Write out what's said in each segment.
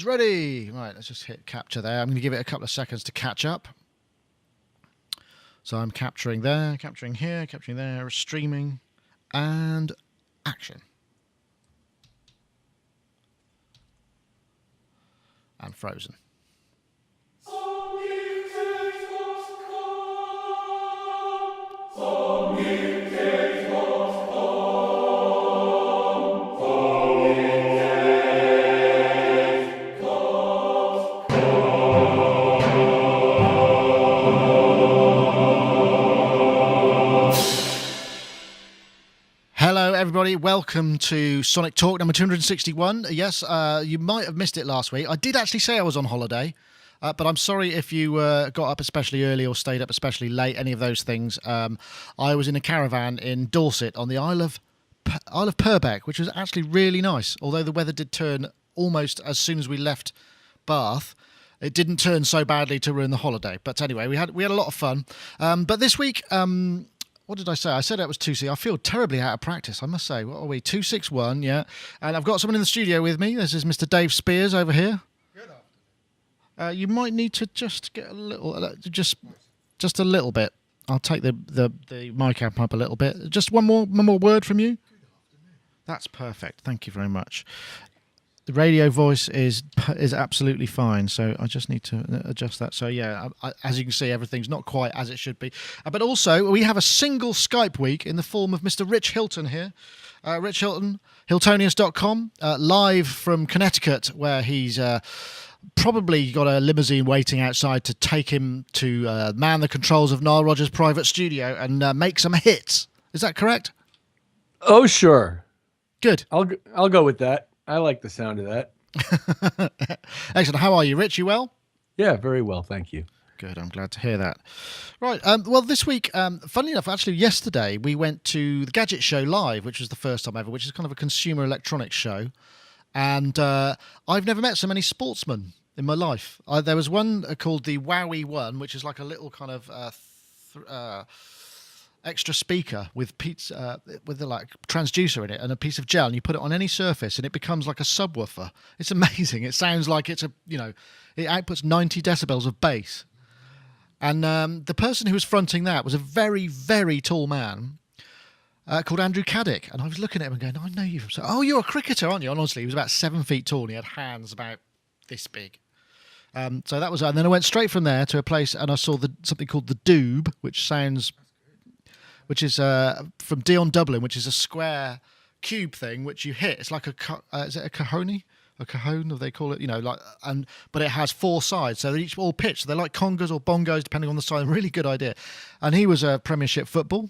Cameras ready. Right, let's just hit capture there. I'm going to give it a couple of seconds to catch up. So I'm capturing there, capturing here, capturing there, streaming, and action. And frozen. Hello, everybody. Welcome to Sonic Talk number 261. Yes, you might have missed it last week. I did actually say I was on holiday, but I'm sorry if you got up especially early or stayed up especially late, any of those things. I was in a caravan in Dorset on the Isle of Purbeck, which was actually really nice, although the weather did turn almost as soon as we left Bath. It didn't turn so badly to ruin the holiday. But anyway, we had a lot of fun. But this week... what did I say? I said it was 2-6. I feel terribly out of practice, I must say. What are we? 261, yeah. And I've got someone in the studio with me. This is Mr. Dave Spears over here. Good afternoon. You might need to just get a little, just a little bit. I'll take the mic up a little bit. Just one more word from you. Good afternoon. That's perfect. Thank you very much. The radio voice is absolutely fine, so I just need to adjust that. So yeah, as you can see, everything's not quite as it should be. But also, we have a single Skype week in the form of Mr. Rich Hilton here. Rich Hilton, Hiltonius.com, live from Connecticut, where he's probably got a limousine waiting outside to take him to man the controls of Nile Rodgers' private studio and make some hits. Is that correct? Oh, sure. Good. I'll go with that. I like the sound of that. Excellent. How are you, Rich? You well? Yeah, very well, thank you. Good. I'm glad to hear that. Right. Well, this week, funnily enough, actually, yesterday we went to the Gadget Show Live, which was the first time ever, which is kind of a consumer electronics show. And I've never met so many sportsmen in my life. There was one called the Wowie One, which is like a little kind of extra speaker with with the like transducer in it and a piece of gel, and you put it on any surface and it becomes like a subwoofer. It's amazing. It sounds like it's it outputs 90 decibels of bass. And the person who was fronting that was a very, very tall man called Andrew Caddick. And I was looking at him and going, I know you from... Oh, you're a cricketer, aren't you? And honestly, he was about 7 feet tall and he had hands about this big. So that was... And then I went straight from there to a place and I saw something called the Doob, which is from Dion Dublin, which is a square cube thing which you hit. It's like is it a cajon? A cajon, they call it, but it has 4 sides, so they're each all pitched. They're like congas or bongos, depending on the side. Really good idea. And he was a Premiership footballer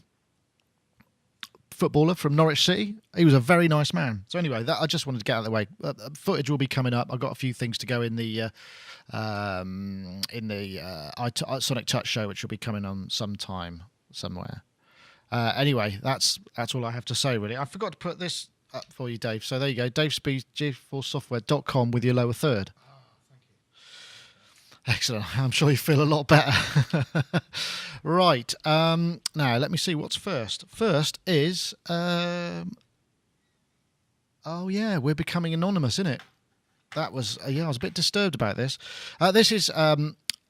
from Norwich City. He was a very nice man. So anyway, I just wanted to get out of the way. Footage will be coming up. I've got a few things to go in the Sonic Touch show, which will be coming on sometime somewhere. Anyway, that's all I have to say, really. I forgot to put this up for you, Dave. So there you go, davespeedsg4software.com with your lower third. Oh, thank you. Excellent. I'm sure you feel a lot better. Right. Now, let me see what's first. First is... oh, yeah, we're becoming anonymous, isn't it? That was... I was a bit disturbed about this. This is...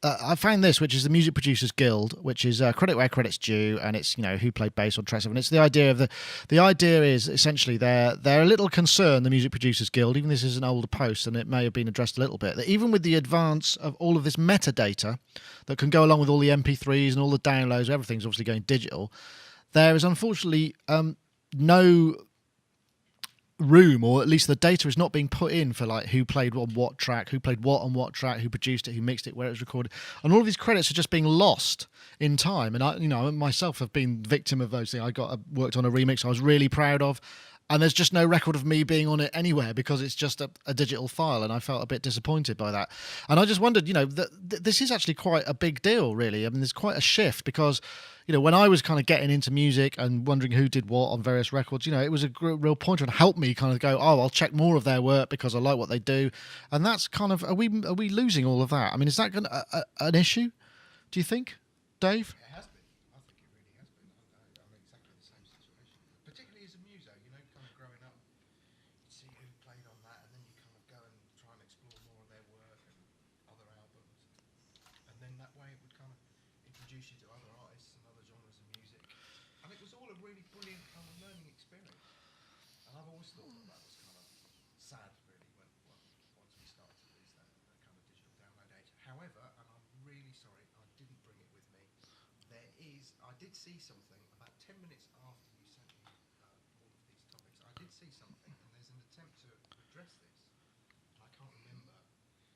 I found this, which is the Music Producers Guild, which is credit where credit's due, and it's who played bass on track 7. It's the idea of the idea is essentially they're a little concerned, the Music Producers Guild, even this is an older post and it may have been addressed a little bit, that even with the advance of all of this metadata that can go along with all the MP3s and all the downloads, everything's obviously going digital, there is unfortunately no room, or at least the data is not being put in for like who played on what track, who played what on what track, who produced it, who mixed it, where it was recorded, and all of these credits are just being lost in time. And I myself have been victim of those things. I worked on a remix I was really proud of, and there's just no record of me being on it anywhere because it's just a digital file, and I felt a bit disappointed by that. And I just wondered, this is actually quite a big deal, really. I mean, there's quite a shift because, when I was kind of getting into music and wondering who did what on various records, it was a real pointer and helped me kind of go, oh, I'll check more of their work because I like what they do. And that's kind of, are we losing all of that? I mean, is that an issue, do you think, Dave? It has been. I think it really has been. I'm exactly the same situation. Particularly as a muso, kind of growing up, you see who played on that, and then you kind of go and try and explore more of their introduce you to other artists and other genres of music. And it was all a really brilliant kind of learning experience. And I've always thought that was kind of sad, really, once we start to lose that kind of digital download age. However, and I'm really sorry, I didn't bring it with me. I did see something about 10 minutes after you sent me all of these topics. I did see something, and there's an attempt to address this. I can't remember,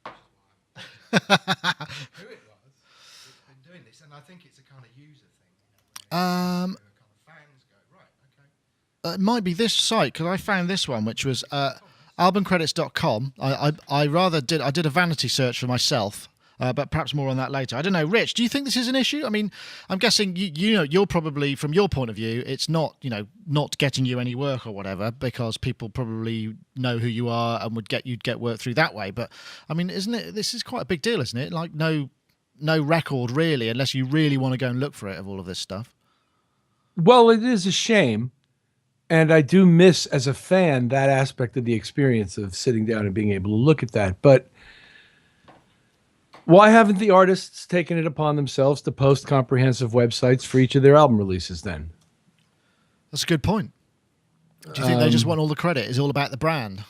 which is why I'm who it was that's been doing this, and I think it's a kind of user thing. Kind of fans go, right, okay. It might be this site, because I found this one, which was albumcredits.com. I did a vanity search for myself, but perhaps more on that later. I don't know, Rich, do you think this is an issue? I mean, I'm guessing you're probably, from your point of view, it's not not getting you any work or whatever, because people probably know who you are and you'd get work through that way. But I mean, this is quite a big deal, isn't it? Like no record really, unless you really want to go and look for it, of all of this stuff. Well, it is a shame. And I do miss, as a fan, that aspect of the experience of sitting down and being able to look at that. But why haven't the artists taken it upon themselves to post comprehensive websites for each of their album releases then? That's a good point. Do you think they just want all the credit? It's all about the brand?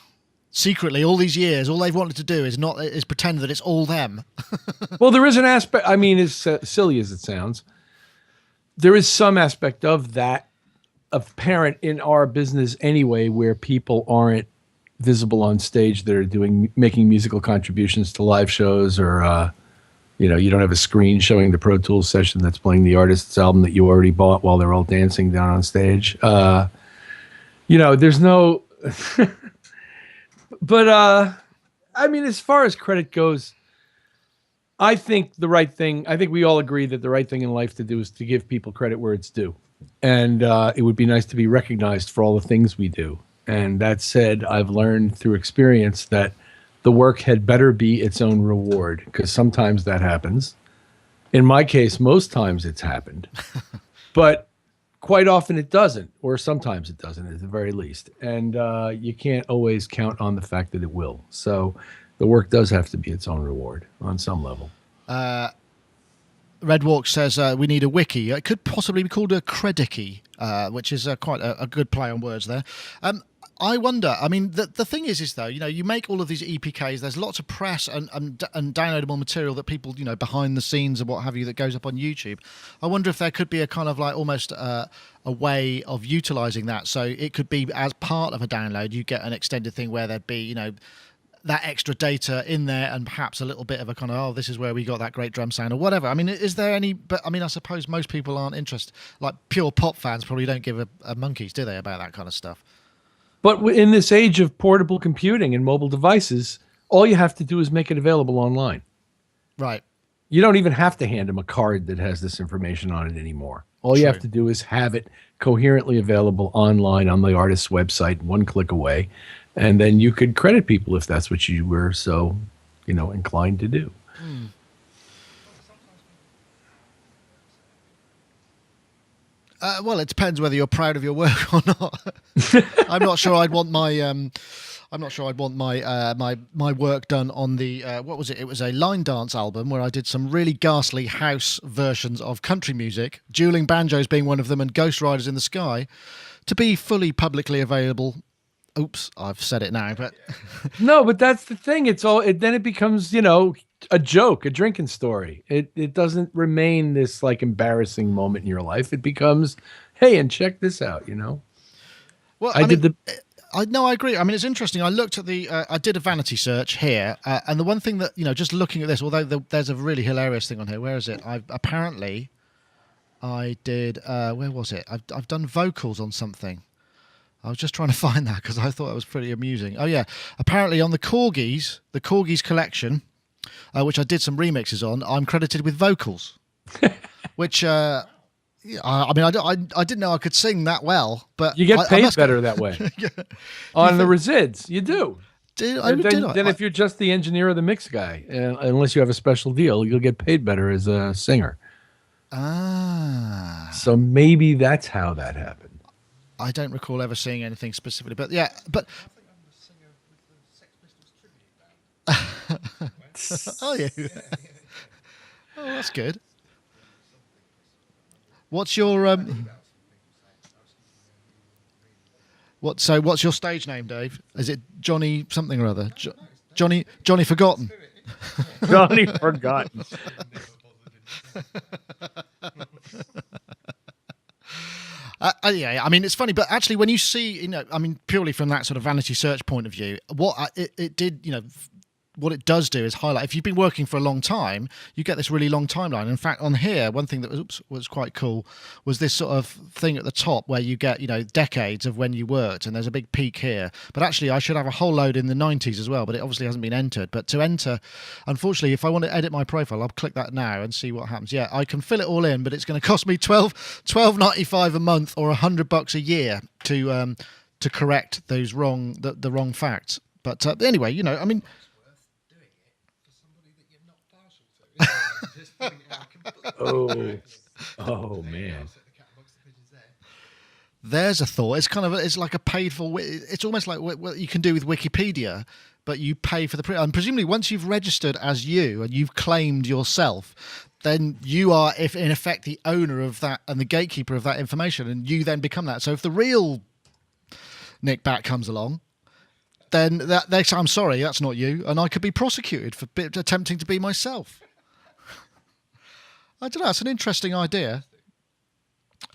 Secretly, all these years, all they've wanted to do is pretend that it's all them. Well, there is an aspect, I mean, as silly as it sounds, there is some aspect of that apparent in our business anyway, where people aren't visible on stage that are making musical contributions to live shows, or you don't have a screen showing the Pro Tools session that's playing the artist's album that you already bought while they're all dancing down on stage. There's no but I mean, as far as credit goes, I think we all agree that the right thing in life to do is to give people credit where it's due. And it would be nice to be recognized for all the things we do. And that said, I've learned through experience that the work had better be its own reward, because sometimes that happens. In my case, most times it's happened. But quite often it doesn't, or sometimes it doesn't at the very least. And you can't always count on the fact that it will. So the work does have to be its own reward on some level. Red Walk says we need a wiki. It could possibly be called a credicky, which is quite a good play on words there. I wonder, I mean, the thing is though, you make all of these EPKs, there's lots of press and downloadable material that people, behind the scenes and what have you, that goes up on YouTube. I wonder if there could be a kind of like almost a way of utilizing that. So it could be as part of a download, you get an extended thing where there'd be, that extra data in there, and perhaps a little bit of a kind of, this is where we got that great drum sound or whatever. I mean, is there any, but I mean, I suppose most people aren't interested, like pure pop fans probably don't give a monkeys, do they, about that kind of stuff? But in this age of portable computing and mobile devices, all you have to do is make it available online. Right. You don't even have to hand them a card that has this information on it anymore. All you have to do is have it coherently available online on the artist's website, one click away. And then you could credit people if that's what you were so, inclined to do. Well, it depends whether you're proud of your work or not. I'm not sure I'd want my my work done on the what was it? It was a line dance album where I did some really ghastly house versions of country music, dueling banjos being one of them, and Ghost Riders in the Sky, to be fully publicly available. Oops, I've said it now, but no, but that's the thing. Then it becomes, a joke, a drinking story. It doesn't remain this like embarrassing moment in your life. It becomes, hey, and check this out, Well, I agree. I mean, it's interesting. I looked at I did a vanity search here, and the one thing that, just looking at this, although there's a really hilarious thing on here. Where is it? I did, where was it? I've done vocals on something. I was just trying to find that because I thought it was pretty amusing. Oh yeah, apparently on the Corgis collection, which I did some remixes on, I'm credited with vocals, which I didn't know I could sing that well, but you get paid better that way. Yeah. On the resids, you do. Then if you're just the engineer or the mix guy, unless you have a special deal, you'll get paid better as a singer. So maybe that's how that happened. I don't recall ever seeing anything specifically, but yeah, but I think I'm the singer with the Sex Pistols tribute band. oh yeah, oh that's good. What's your emails from people saying, "Oh, excuse me, what's your stage name, Dave? Is it Johnny something or other? no, it's Dave Johnny Forgotten. Spirit." Johnny Forgotten. Never bothered in the sense. Yeah, I mean it's funny, but actually when you see, I mean purely from that sort of vanity search point of view, it did, what it does do is highlight. If you've been working for a long time, you get this really long timeline. In fact, on here, one thing that was quite cool was this sort of thing at the top where you get, decades of when you worked, and there's a big peak here. But actually, I should have a whole load in the 90s as well, but it obviously hasn't been entered. But to enter, unfortunately, if I want to edit my profile, I'll click that now and see what happens. Yeah, I can fill it all in, but it's going to cost me $12.95 a month or $100 a year to correct those the wrong facts. But anyway, I mean. Worth doing it for somebody that you're not partial to. Just putting it out completely. Oh There you man. go, set the cat amongst the pigeons there. There's a thought. It's kind of it's like a paid for. It's almost like what you can do with Wikipedia, but you pay for the print. And presumably, once you've registered as you and you've claimed yourself, then you are, if in effect, the owner of that and the gatekeeper of that information, and you then become that. So if the real Nick Bat comes along, then they say, "I'm sorry, that's not you," and I could be prosecuted for attempting to be myself. I don't know. It's an interesting idea.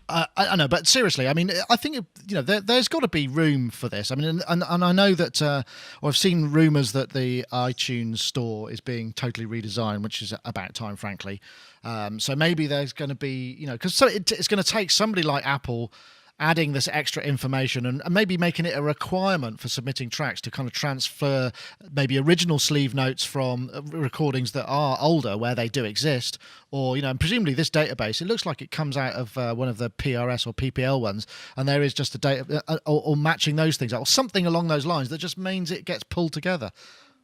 I know, but seriously, I mean, I think there's got to be room for this. I mean, and I know that, or I've seen rumours that the iTunes store is being totally redesigned, which is about time, frankly. So maybe there's going to be, because it's going to take somebody like Apple adding this extra information and maybe making it a requirement for submitting tracks to kind of transfer maybe original sleeve notes from recordings that are older where they do exist, or and presumably this database, it looks like it comes out of one of the PRS or PPL ones, and there is just a data or matching those things or something along those lines that just means it gets pulled together.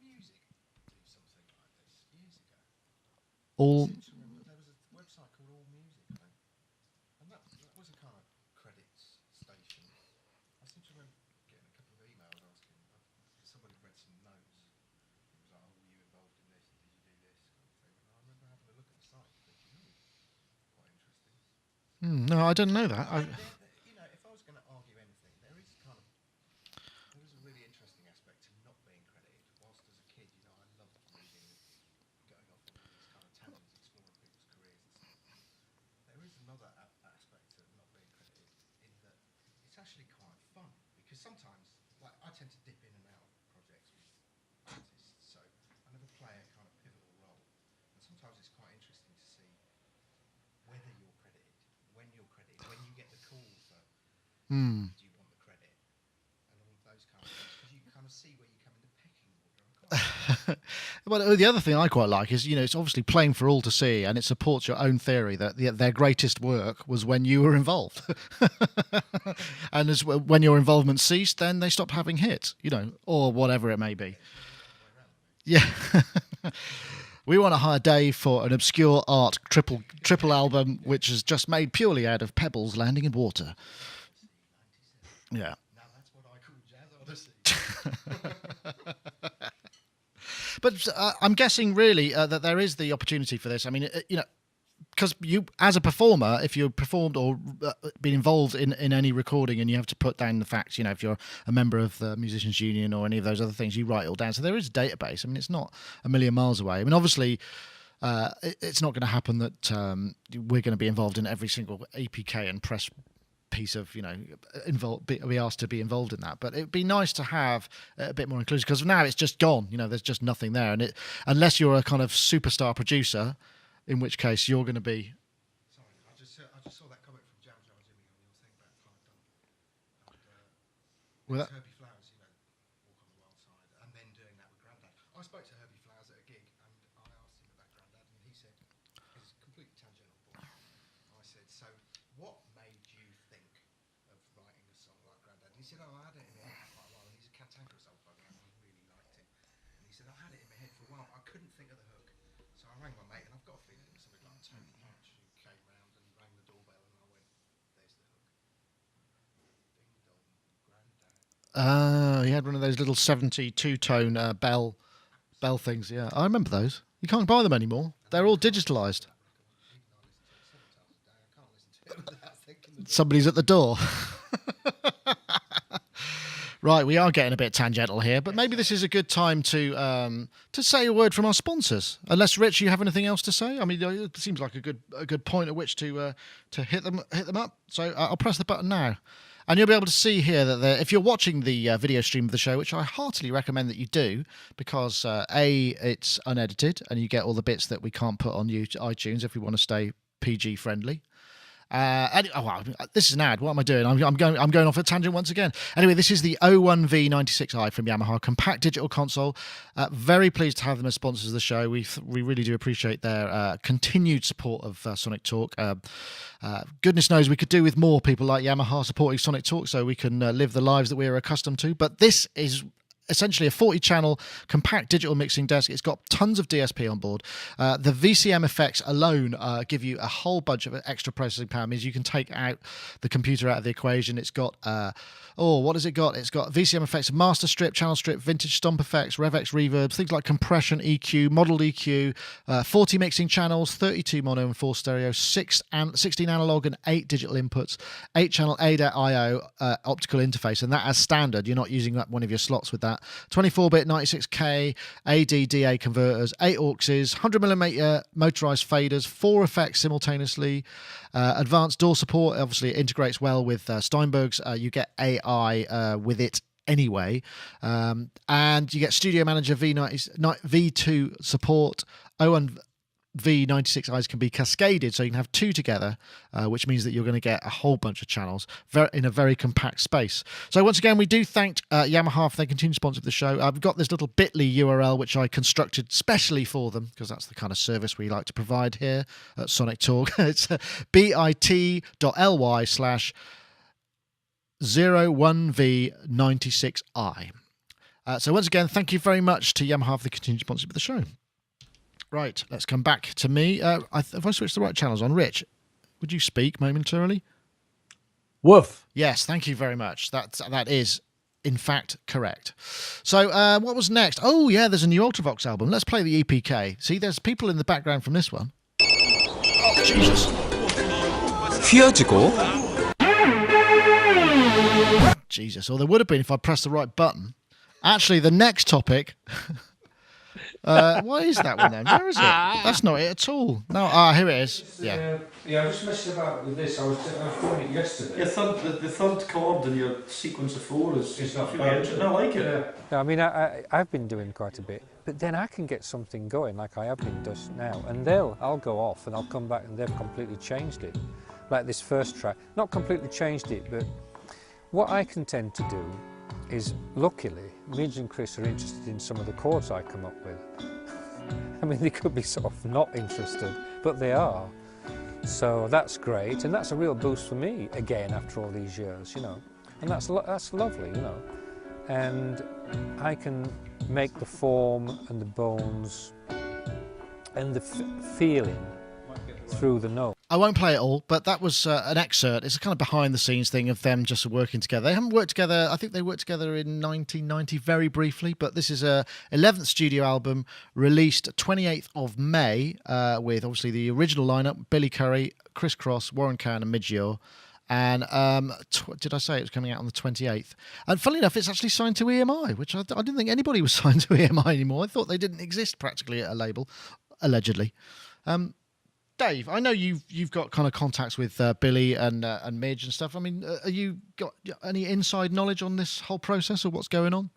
Music did something like this years ago. All I seem to remember there was a website called All Music, I think. And that was a kind of credits station. I seem to remember getting a couple of emails asking, somebody read some notes. It was like, "Oh, were you involved in this? Did you do this?" kind of thing. And I remember having a look at the site and thinking, "Oh, quite interesting." no, I didn't know that. If I was going to argue anything, there is a really interesting aspect to not being credited. Whilst as a kid, I loved reading, going off on these kind of tangents, exploring people's careers and stuff. There is another aspect to not being credited in that it's actually quite fun because sometimes, like, I tend to dip in and out of projects with artists, so I never play a kind of pivotal role. And sometimes it's quite interesting to see whether you're credited, when you get the call for do you want the credit, and all of those kind of things, because you kind of see where you come in the pecking order. Well, the other thing I quite like is, it's obviously plain for all to see, and it supports your own theory that their greatest work was when you were involved. And when your involvement ceased, then they stopped having hits, or whatever it may be. Yeah. We want to hire Dave for an obscure art triple album, which is just made purely out of pebbles landing in water. Yeah. Now that's what I call jazz odyssey. But I'm guessing really that there is the opportunity for this. I mean, because you, as a performer, if you've performed or been involved in any recording and you have to put down the facts, if you're a member of the Musicians Union or any of those other things, you write it all down. So there is a database. I mean, it's not a million miles away. I mean, obviously, it's not going to happen that we're going to be involved in every single APK and press piece of be asked to be involved in that, but it'd be nice to have a bit more inclusion, because now it's just gone. There's just nothing there, and unless you're a kind of superstar producer, in which case you're going to be. Sorry, I just saw that comment from Jam Jar Jimmy on your thing about Clive Dunn. Well, It's Herbie Flowers, Walk on the Wild Side, and then doing that with Grandad. I spoke to Herbie Flowers at a gig, and I asked him about Grandad, and he said, it's completely tangential, but I said, so what made you think of writing a song like Grandad? And he said, I had it in my head for quite a while, and he's a cantankerous old bugger, and I really liked him. And he said, I had it in my head for a while, I couldn't think of the hook. So I rang my mate, and I've got a feeling it was something like Tony Hatch, who came round and rang the doorbell, and I went, there's the hook. Ding dong, Grandad. he had one of those little 72-tone bell things. Yeah, I remember those. You can't buy them anymore. They're all digitalized. Somebody's at the door. Right, we are getting a bit tangential here, but maybe this is a good time to say a word from our sponsors. Unless, Rich, you have anything else to say? I mean, it seems like a good point at which to hit them up. So I'll press the button now, and you'll be able to see here that if you're watching the video stream of the show, which I heartily recommend that you do, because it's unedited and you get all the bits that we can't put on iTunes if we want to stay PG friendly. This is an ad. What am I doing? I'm going off a tangent once again. Anyway, this is the 01V96i from Yamaha, compact digital console. Very pleased to have them as sponsors of the show. We really do appreciate their continued support of Sonic Talk. Goodness knows we could do with more people like Yamaha supporting Sonic Talk so we can live the lives that we're accustomed to. But this is essentially a 40-channel compact digital mixing desk. It's got tons of DSP on board. The VCM effects alone give you a whole bunch of extra processing power. It means you can take out the computer out of the equation. It's got what has it got? It's got VCM effects, master strip, channel strip, vintage stomp effects, RevX reverbs, things like compression, EQ, model EQ, 40 mixing channels, 32 mono and 4 stereo, 16 analog and 8 digital inputs, 8-channel ADA IO optical interface, and that as standard. You're not using up one of your slots with that. 24-bit 96K AD-DA converters, 8 auxes, 100mm motorized faders, 4 effects simultaneously, advanced DAW support. Obviously, it integrates well with Steinberg's. You get AI with it anyway, and you get Studio Manager V2 support. V96Is can be cascaded, so you can have two together, which means that you're going to get a whole bunch of channels in a very compact space. So once again, we do thank Yamaha for their continued sponsor of the show. We've got this little bit.ly URL which I constructed specially for them, because that's the kind of service we like to provide here at Sonic Talk. It's bit.ly/01V96i. So once again, thank you very much to Yamaha for the continued sponsorship of the show. Right, let's come back to me. If I switch the right channels on, Rich, would you speak momentarily? Woof. Yes, thank you very much. That is, in fact, correct. So what was next? Oh, yeah, there's a new Ultravox album. Let's play the EPK. See, there's people in the background from this one. Oh, Jesus. Jesus, or there would have been if I pressed the right button. Actually, the next topic... what is that one then? Where is it? That's not it at all. No, here it is. Yeah. Yeah, I was messing about with this. I was doing it yesterday. The third chord in your sequence of 4 is not really bad. interesting. I like it. Yeah. I mean, I've been doing quite a bit, but then I can get something going like I have been just now, and I'll go off and I'll come back and they've completely changed it. Like this first track, not completely changed it, but what I can tend to do is, luckily, Midge and Chris are interested in some of the chords I come up with. I mean, they could be sort of not interested, but they are. So that's great, and that's a real boost for me, again, after all these years, you know. And that's lovely, you know. And I can make the form and the bones and the feeling through the note. I won't play it all, but that was an excerpt. It's a kind of behind-the-scenes thing of them just working together. They haven't worked together. I think they worked together in 1990 very briefly, but this is a 11th studio album released 28th of May with obviously the original lineup: Billy Currie, Chris Cross, Warren Cowan and Midge Ure. And did I say it was coming out on the 28th? And funnily enough, it's actually signed to EMI, which I didn't think anybody was signed to EMI anymore. I thought they didn't exist practically at a label, allegedly. Dave, I know you've got kind of contacts with Billy and Midge and stuff. I mean, are you got any inside knowledge on this whole process or what's going on?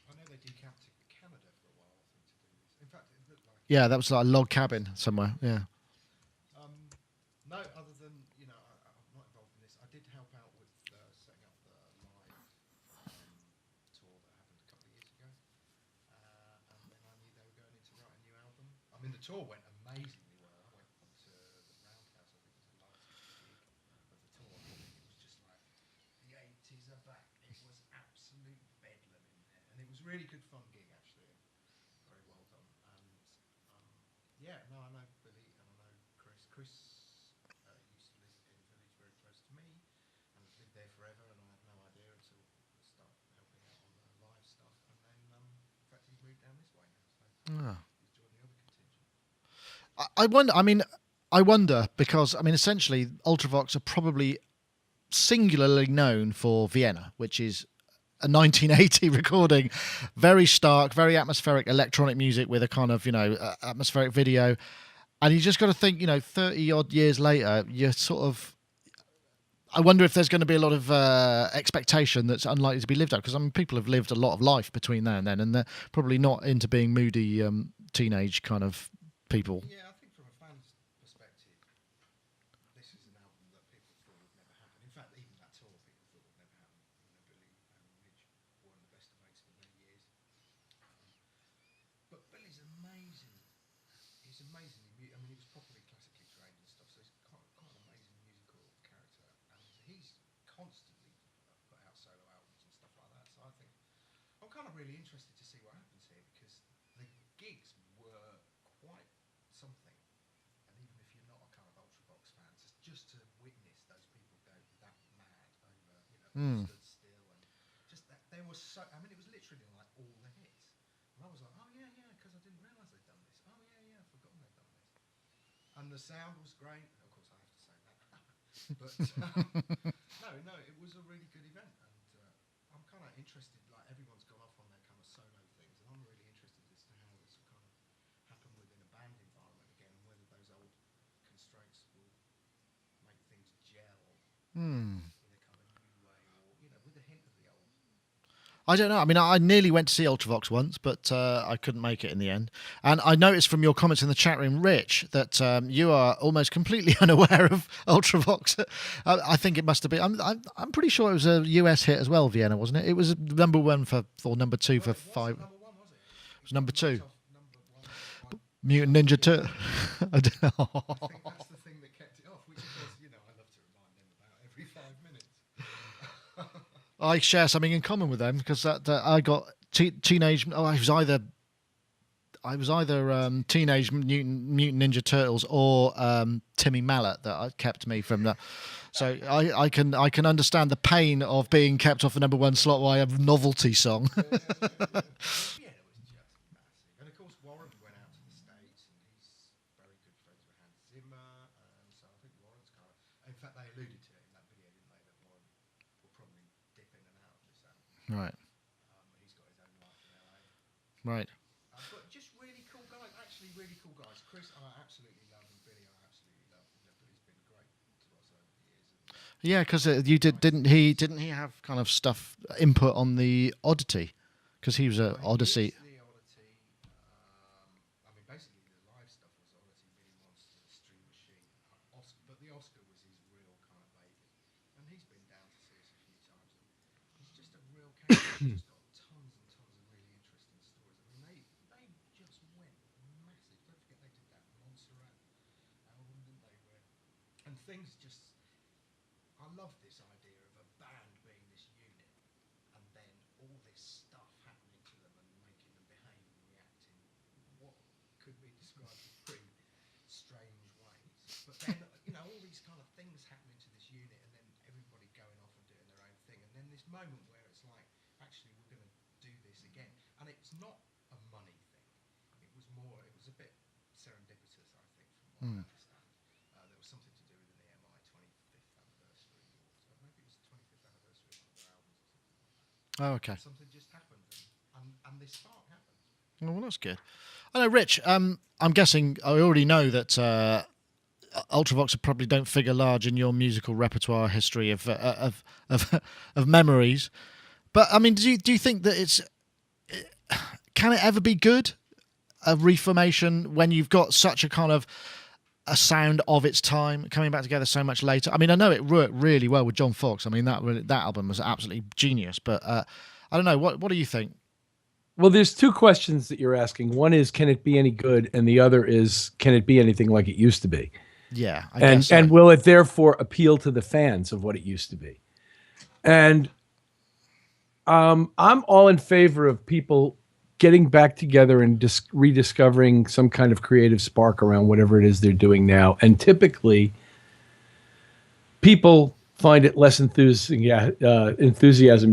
I know they decamped to Canada for a while, I think, to do this. In fact, it looked like... Yeah, that was like a log cabin somewhere, yeah. No, other than, I'm not involved in this. I did help out with setting up the live tour that happened a couple of years ago. And then I knew they were going in to write a new album. I mean, the tour went amazingly well. I went to the Roundhouse, I think it was the last gig of the tour. I think it was just like, the 80s are back. It was absolute bedlam in there. And it was really good fun gig, actually. Very well done. And I know Billy and I know Chris. Chris used to live in a village very close to me and has lived there forever, and I had no idea until I started helping out on the live stuff. And then, in fact, he's moved down this way now, so he's joined the other contingent. I wonder, I mean, I wonder because, I mean, essentially, Ultravox are probably singularly known for Vienna, which is a 1980 recording, very stark, very atmospheric electronic music with a kind of, atmospheric video. And you just got to think, 30 odd years later, you're sort of, I wonder if there's going to be a lot of expectation that's unlikely to be lived up, because I mean, people have lived a lot of life between now and then, and they're probably not into being moody teenage kind of people. Yeah, I think from a fan's perspective, this is an album that people thought would never happen. In fact, even that tour, people thought would never happen. Billy and Ridge weren't the best of mates for many years. But Billy's amazing. He's amazing. I mean, he was properly classically trained and stuff, so he's quite an amazing musical character. And he's constantly put out solo albums and stuff like that. So I think I'm kind of really interested to see what happens here, because the gigs were quite something. And even if you're not a kind of Ultravox fan, just to witness those people go that mad over, stood still, and just that there was so. I mean, it was literally like all the hits, and I was like, oh yeah, because I didn't realise they'd done this. Oh yeah, I've forgotten they'd done this. And the sound was great. Of course, I have to say that. But no, it was a really good event, and I'm kind of interested. Like, everyone's gone off on their kind of solo things, and I'm really interested as to how this will kind of happen within a band environment again, and whether those old constraints will make things gel in a kind of new way, or with a hint of the old. I don't know. I mean, I nearly went to see Ultravox once, but I couldn't make it in the end. And I noticed from your comments in the chat room, Rich, that you are almost completely unaware of Ultravox. I think it must have been. I'm pretty sure it was a US hit as well, Vienna, wasn't it? It was number 1 or number 2 for 5. Number one, was it? It was number 2. Number one. Mutant Ninja Turtle. I don't know. I think that's the thing that kept it off, which of course, I love to remind them about every 5 minutes. I share something in common with them, because I got teenage. Oh, I was either Teenage Mutant Ninja Turtles or Timmy Mallet that kept me from that. So I can understand the pain of being kept off the number 1 slot while I have a novelty song. Yeah, it was just massive. And of course, Warren went out to the States, and he's very good friends with Hans Zimmer. So I think Warren's kind of. In fact, they alluded to it in that video, didn't they? That Warren will probably dip in and out of this album. Right. He's got his own life in LA. Right. But just really cool guys. Actually, really cool guys. Chris, I absolutely love, and Billy, I absolutely love. Billy's been great to us over the years. Yeah, because you didn't he have kind of stuff input on the Oddity, because he was a Odyssey. The Oddity. I mean, basically the live stuff was Oddity. Billy wants the Stream Machine. But the Oscar was his real kind of baby, and he's been down to see us a few times. And he's just a real character. He's just got tons and tons of really interesting stories. I mean, they just went massive. Don't forget they did that Montserrat album, didn't they? And things just. I love this idea of a band being this unit, and then all this stuff happening to them and making them behave and react in what could be described as pretty strange ways. But then, all these kind of things happening to this unit, and then everybody going off and doing their own thing, and then this moment where it's like, actually, we're going to do this again. And it's not a money thing. It was a bit serendipitous, I think, from what I understand. There was something to do with an EMI 25th anniversary, or maybe it was the 25th anniversary of one of their albums or something like that. Oh, okay. Something just happened, and this spark happened. Oh, well, that's good. I know, Rich. I'm guessing I already know that Ultravox probably don't figure large in your musical repertoire history of memories. But I mean, do you think that can it ever be good, a reformation, when you've got such a kind of a sound of its time coming back together so much later? I mean, I know it worked really well with John Foxx. I mean, that album was absolutely genius. But I don't know. What do you think? Well, there's 2 questions that you're asking. One is, can it be any good? And the other is, can it be anything like it used to be? Yeah, I guess so. And will it therefore appeal to the fans of what it used to be? And I'm all in favor of people getting back together and rediscovering some kind of creative spark around whatever it is they're doing now. And typically, people find it less enthusiasm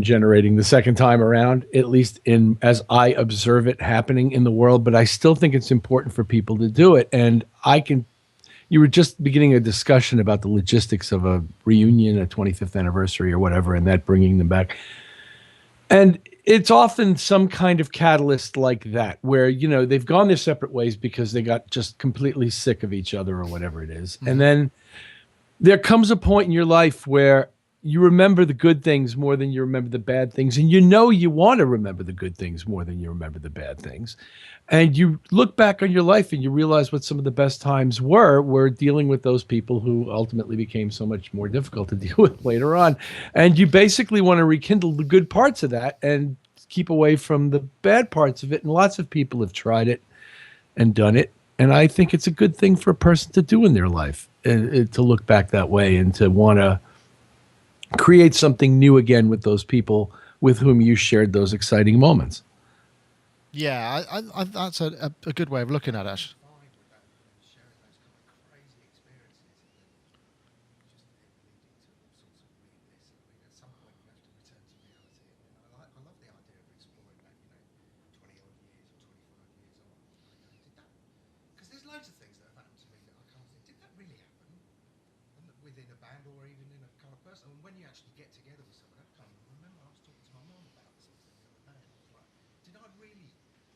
generating the second time around, at least as I observe it happening in the world. But I still think it's important for people to do it. And I can you were just beginning a discussion about the logistics of a reunion, a 25th anniversary or whatever, and that bringing them back. And it's often some kind of catalyst like that, where, you know, they've gone their separate ways because they got just completely sick of each other or whatever it is. And then there comes a point in your life where you remember the good things more than you remember the bad things. And you know you want to remember the good things more than you remember the bad things. And you look back on your life and you realize what some of the best times were dealing with those people who ultimately became so much more difficult to deal with later on. And you basically want to rekindle the good parts of that and keep away from the bad parts of it. And lots of people have tried it and done it. And I think it's a good thing for a person to do in their life, to look back that way and to want to create something new again with those people with whom you shared those exciting moments. Yeah, I that's a good way of looking at it. There's loads of things that have happened to me that I can't think, did that really happen? And within a band or even in a kind of person. And when you actually get together with someone, I can't even remember. I was talking to my mum about something the other day. And I was like, did I really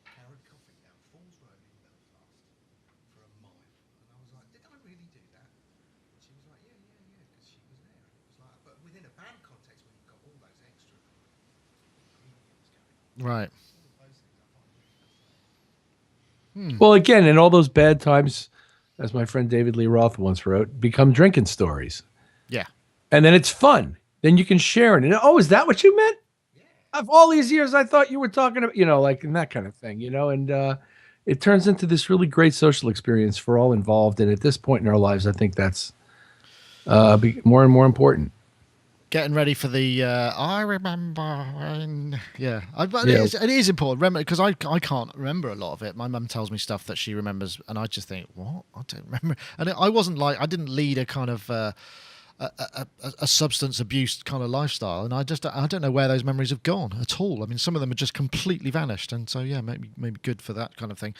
carry coffee down Falls Road in Belfast for a mile? And I was like, did I really do that? And she was like, yeah, because she was there. And it was like, but within a band context, when you've got all those extra ingredients going on, Right. all of those things I find really fascinating. Well, again, in all those bad times, as my friend David Lee Roth once wrote, become drinking stories. Yeah. And then it's fun. Then you can share it. And, oh, is that what you meant? Of all these years, I thought you were talking about, you know, like, and that kind of thing, you know, and it turns into this really great social experience for all involved. And at this point in our lives, I think that's more and more important. Getting ready for the I remember when, it is important, remember, because I can't remember a lot of it. My mum tells me stuff that she remembers and I just think, what, I don't remember. And I didn't lead a kind of a substance abuse kind of lifestyle, and I don't know where those memories have gone at all. I mean, some of them are just completely vanished, and so yeah, maybe good for that kind of thing.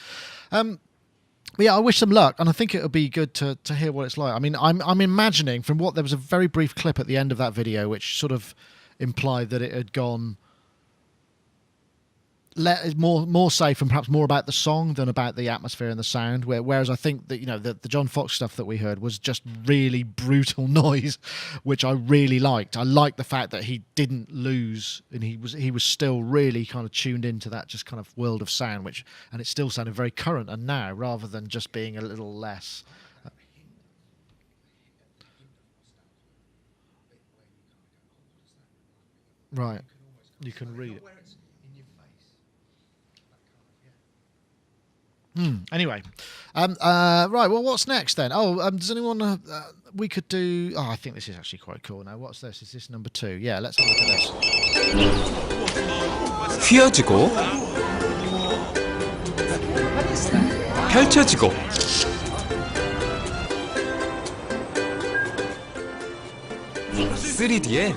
But yeah, I wish them luck, and I think it would be good to hear what it's like. I mean, I'm imagining from what there was a very brief clip at the end of that video, which sort of implied that it had gone more safe and perhaps more about the song than about the atmosphere and the sound. Whereas I think that, you know, the John Fox stuff that we heard was just really brutal noise, which I really liked. I liked the fact that he didn't lose, and he was still really kind of tuned into that just kind of world of sound, and it still sounded very current and now, rather than just being a little less. Right, you can read it. Anyway, right. Well, what's next then? Oh, does anyone? We could do. Oh, I think this is actually quite cool. Now, what's this? Is this number 2? Yeah, let's have a look at this. 휘어지고 펼쳐지고 3D에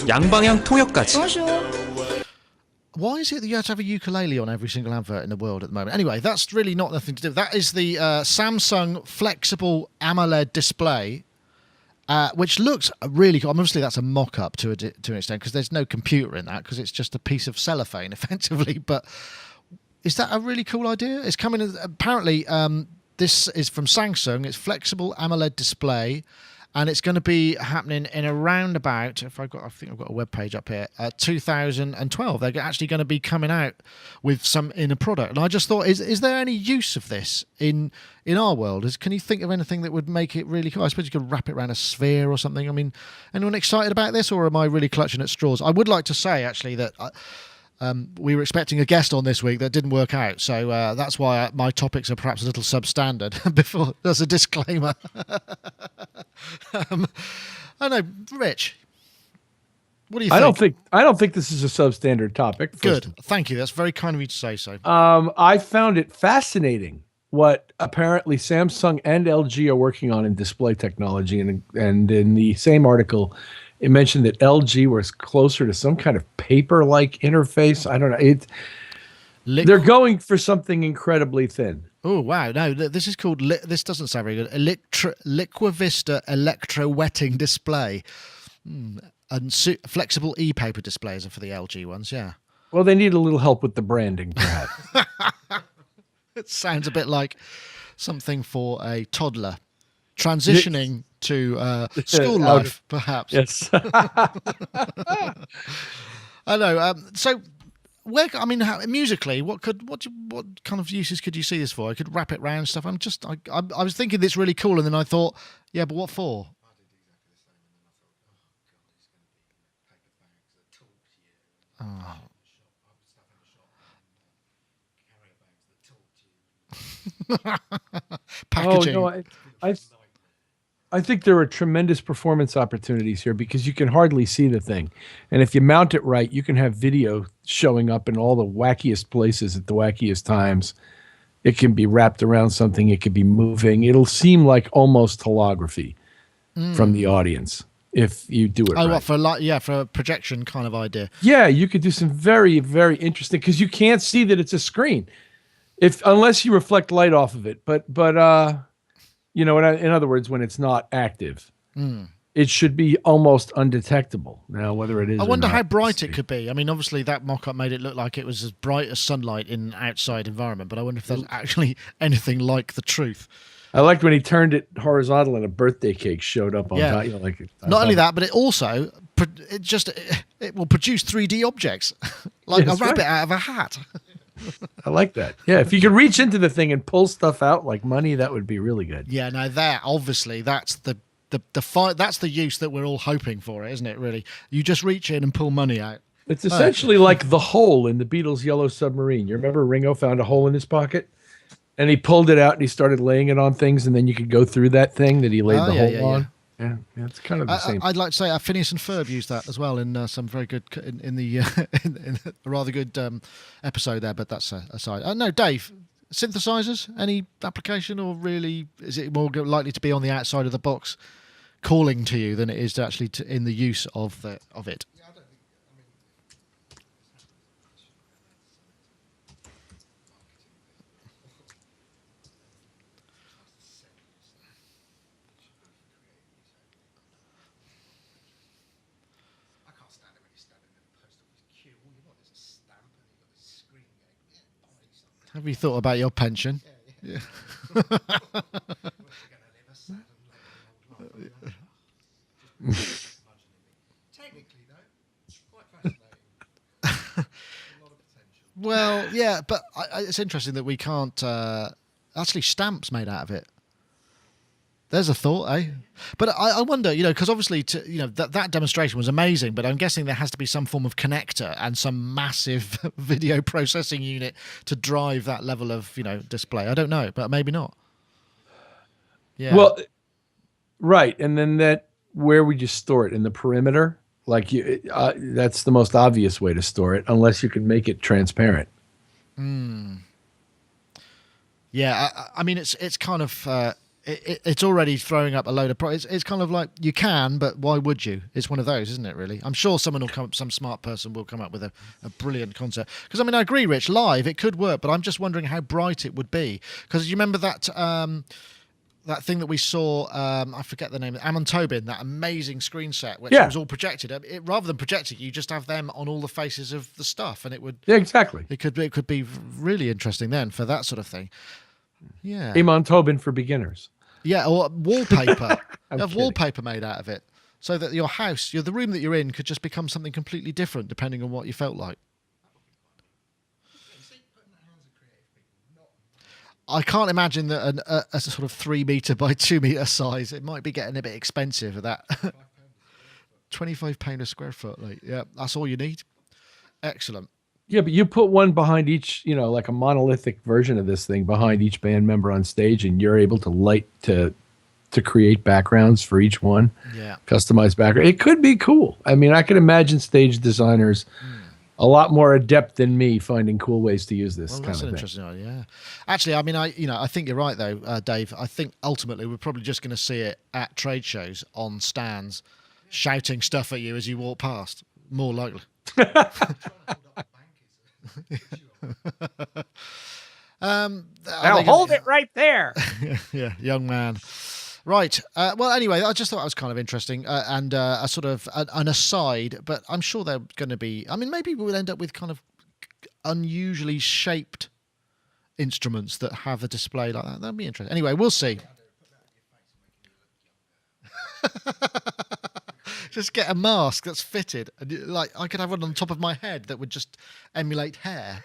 양방향 통역까지. Why is it that you have to have a ukulele on every single advert in the world at the moment? Anyway, that's really not nothing to do. That is the Samsung flexible AMOLED display, which looks really cool. Obviously, that's a mock-up to an extent, because there's no computer in that, because it's just a piece of cellophane, effectively. But is that a really cool idea? It's coming. Apparently, this is from Samsung. It's flexible AMOLED display. And it's going to be happening in around about, I think I've got a web page up here, 2012. They're actually going to be coming out with some in a product. And I just thought, is there any use of this in our world? Can you think of anything that would make it really cool? I suppose you could wrap it around a sphere or something. I mean, anyone excited about this, or am I really clutching at straws? I would like to say, actually, that we were expecting a guest on this week that didn't work out. So that's why my topics are perhaps a little substandard. Before, there's a disclaimer. I know, Rich. What do you think? I don't think this is a substandard topic. Good. Thank you. That's very kind of you to say so. I found it fascinating what apparently Samsung and LG are working on in display technology, and in the same article, it mentioned that LG was closer to some kind of paper-like interface. I don't know. They're going for something incredibly thin. Oh wow! No, this is called. This doesn't sound very good. Liquavista Electro Wetting Display, and flexible e-paper displays are for the LG ones. Yeah, Well, they need a little help with the branding, perhaps. it sounds a bit like something for a toddler transitioning to school Out life, perhaps. Yes. I know. So, where? I mean, musically, what kind of uses could you see this for? I could wrap it round stuff. I was thinking this really cool, and then I thought, yeah, but what for? Packaging. Oh no, I think there are tremendous performance opportunities here because you can hardly see the thing, and if you mount it right, you can have video showing up in all the wackiest places at the wackiest times. It can be wrapped around something. It could be moving. It'll seem like almost holography from the audience if you do it right. What for a projection kind of idea? Yeah, you could do some very, very interesting because you can't see that it's a screen unless you reflect light off of it. But you know, in other words, when it's not active, it should be almost undetectable. Now, whether it is, I wonder or not, how bright it could be. I mean, obviously that mock-up made it look like it was as bright as sunlight in an outside environment, but I wonder if there's actually anything like the truth. I liked when he turned it horizontal and a birthday cake showed up on top. You know, Not only that, but it also it will produce 3D objects like a rabbit out of a hat. I like that. Yeah, if you could reach into the thing and pull stuff out like money, that would be really good. Yeah, no, obviously that's the that's the use that we're all hoping for, isn't it? Really, you just reach in and pull money out. It's essentially like the hole in the Beatles' Yellow Submarine. You remember Ringo found a hole in his pocket? And he pulled it out and he started laying it on things, and then you could go through that thing that he laid the hole on. Yeah, it's kind of the same. I'd like to say Phineas and Ferb used that as well in some very good in a rather good episode there. But that's aside. No, Dave, synthesizers, any application, or really is it more likely to be on the outside of the box, calling to you than it is to actually in the use of it? Have you thought about your pension? Yeah. Technically, though, quite fascinating. A lot of potential. Well, yeah, but it's interesting that we can't actually stamps made out of it. There's a thought, eh? But I wonder, because obviously, that demonstration was amazing. But I'm guessing there has to be some form of connector and some massive video processing unit to drive that level of, display. I don't know, but maybe not. Yeah. Well, right, and then where would you store it in the perimeter? Like that's the most obvious way to store it, unless you can make it transparent. Yeah, I mean, it's kind of. It's already throwing up a load of products. It's kind of like you can, but why would you? It's one of those, isn't it, really? I'm sure some smart person will come up with a brilliant concept. Because, I mean, I agree, Rich, live, it could work, but I'm just wondering how bright it would be. Because you remember that that thing that we saw, I forget the name, Amon Tobin, that amazing screen set, which was all projected. Rather than projecting, you just have them on all the faces of the stuff, and it would... Yeah, exactly. It could be really interesting then for that sort of thing. Yeah. Amon Tobin for beginners. Yeah, or wallpaper. Have wallpaper made out of it, so that your house, the room that you're in, could just become something completely different depending on what you felt like. I can't imagine that a sort of 3 metre by 2 metre size. It might be getting a bit expensive at that. £25 a square foot. Like, yeah, that's all you need. Excellent. Yeah, but you put one behind each, like a monolithic version of this thing behind each band member on stage, and you're able to light to create backgrounds for each one. Yeah. Customized background. It could be cool. I mean, I can imagine stage designers a lot more adept than me finding cool ways to use this kind of thing. That's an interesting idea. Yeah. Actually, I mean, I think you're right though, Dave. I think ultimately we're probably just going to see it at trade shows on stands, shouting stuff at you as you walk past. More likely. Now hold it right there. Yeah, young man. Right. Well, anyway, I just thought that was kind of interesting and a sort of an aside, but I'm sure they're going to be. I mean, maybe we'll end up with kind of unusually shaped instruments that have a display like that. That'd be interesting. Anyway, we'll see. Just get a mask that's fitted. Like I could have one on top of my head that would just emulate hair.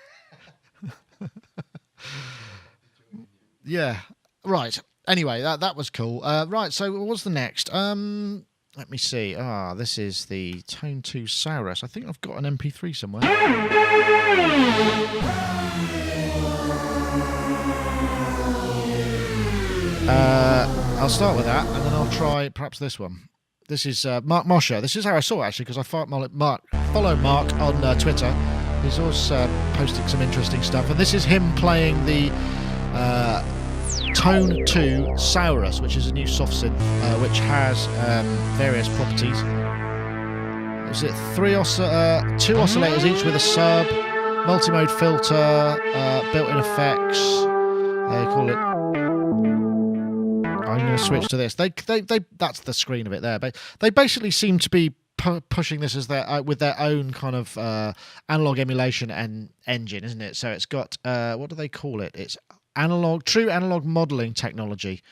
Yeah. Right. Anyway, that was cool. Right. So what's the next? Let me see. This is the Tone 2 Saurus. I think I've got an MP3 somewhere. I'll start with that, and then I'll try perhaps this one. This is Mark Mosher. This is how I saw it, actually, because I follow Mark on Twitter. He's always posting some interesting stuff, and this is him playing the Tone 2 Saurus, which is a new soft synth, which has various properties. Is it two oscillators each with a sub, multi-mode filter, built-in effects. They call it. I'm going to switch to this. They that's the screen of it there. But they basically seem to be pushing this as their with their own kind of analog emulation and engine, isn't it? So it's got what do they call it? It's true analog modeling technology,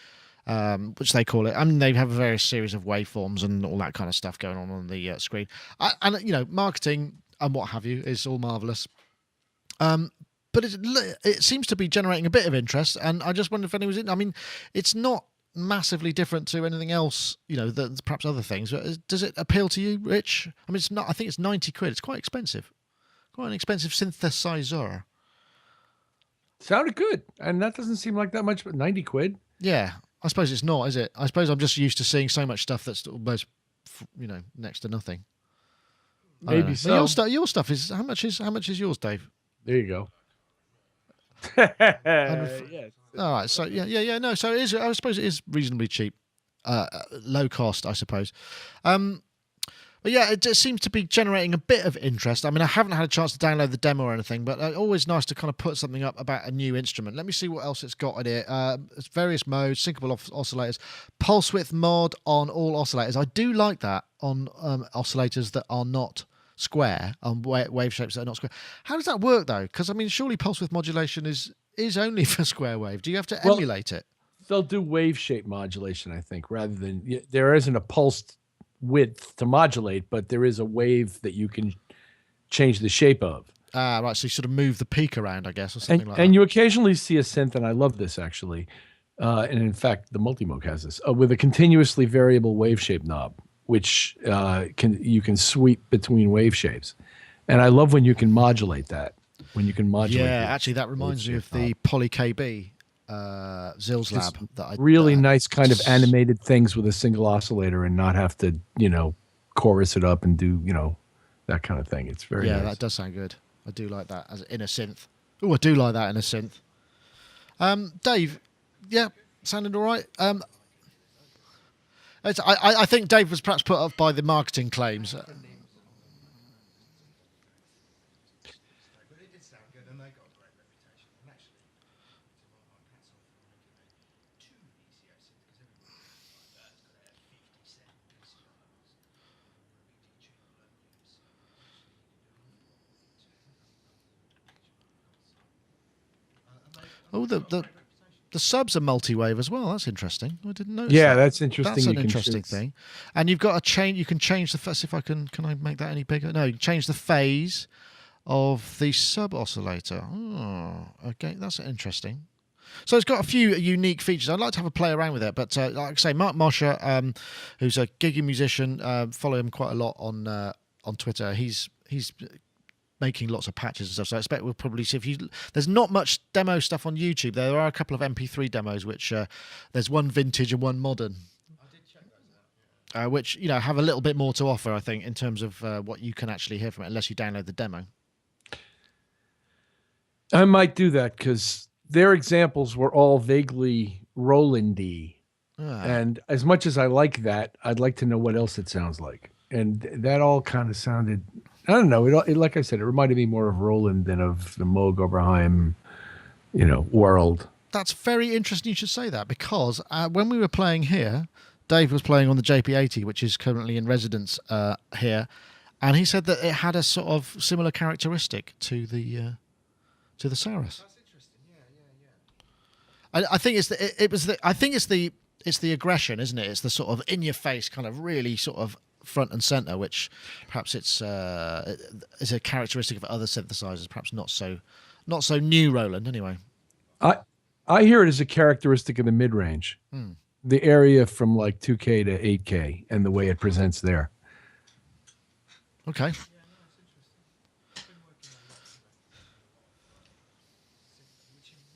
which they call it. I mean, they have a various series of waveforms and all that kind of stuff going on the screen. And you know, marketing and what have you is all marvelous. But it seems to be generating a bit of interest, and I just wonder if anyone's in. I mean, it's not massively different to anything else, you know, perhaps other things. Does it appeal to you, Rich? I mean, it's not. I think it's 90 quid. It's quite expensive. Quite an expensive synthesizer. Sounded good, and that doesn't seem like that much, but 90 quid. Yeah, I suppose it's not, is it? I suppose I'm just used to seeing so much stuff that's almost, you know, next to nothing. Maybe so. But your stuff is how much is yours, Dave? There you go. Yes. All right. So yeah. No. So it is. I suppose it is reasonably cheap, low cost, I suppose. But yeah, it just seems to be generating a bit of interest. I mean, I haven't had a chance to download the demo or anything, but always nice to kind of put something up about a new instrument. Let me see what else it's got in it. It's various modes, syncable oscillators, pulse width mod on all oscillators. I do like that on oscillators that are not square, on wave shapes that are not square. How does that work though? Because I mean, surely pulse width modulation is only for square wave. Do you have to emulate it? They'll do wave shape modulation, I think, rather than there isn't a pulsed width to modulate, but there is a wave that you can change the shape of. Right. So you sort of move the peak around, I guess, or something like that. And you occasionally see a synth, and I love this actually. And in fact, the Multimoog has this with a continuously variable wave shape knob, which you can sweep between wave shapes. And I love when you can modulate that. Yeah, actually, that reminds me of the Poly KB Zills Lab that I really nice kind of animated things with a single oscillator and not have to, chorus it up and do, that kind of thing. It's very nice. That does sound good. I do like that as in a synth. Oh, I do like that in a synth. Dave, yeah, sounded all right. I think Dave was perhaps put off by the marketing claims. Oh, the subs are multi-wave as well. That's interesting. I didn't notice. Yeah, that's interesting. That's an interesting thing. And you've got a change. You can change the. See if I can. Can I make that any bigger? No. You can change the phase of the sub oscillator. Oh, okay. That's interesting. So it's got a few unique features. I'd like to have a play around with it, but like I say, Mark Mosher, who's a gigging musician, follow him quite a lot on Twitter. He's making lots of patches and stuff, so I expect we'll probably see there's not much demo stuff on YouTube. There are a couple of MP3 demos, which there's one vintage and one modern. I did check those out. Which have a little bit more to offer, I think, in terms of what you can actually hear from it, unless you download the demo. I might do that because their examples were all vaguely Roland-y. And as much as I like that, I'd like to know what else it sounds like. And that all kind of sounded, I don't know. It like I said, it reminded me more of Roland than of the Moog Oberheim, world. That's very interesting you should say that, because when we were playing here, Dave was playing on the JP80, which is currently in residence here, and he said that it had a sort of similar characteristic to the Saurus. That's interesting. Yeah. I think it's the aggression, isn't it? It's the sort of in your face kind of really sort of front and center, which perhaps it's is a characteristic of other synthesizers, perhaps not so new Roland anyway. I hear it as a characteristic of the mid range, the area from like 2K to 8K, and the way it presents there. Okay. Which is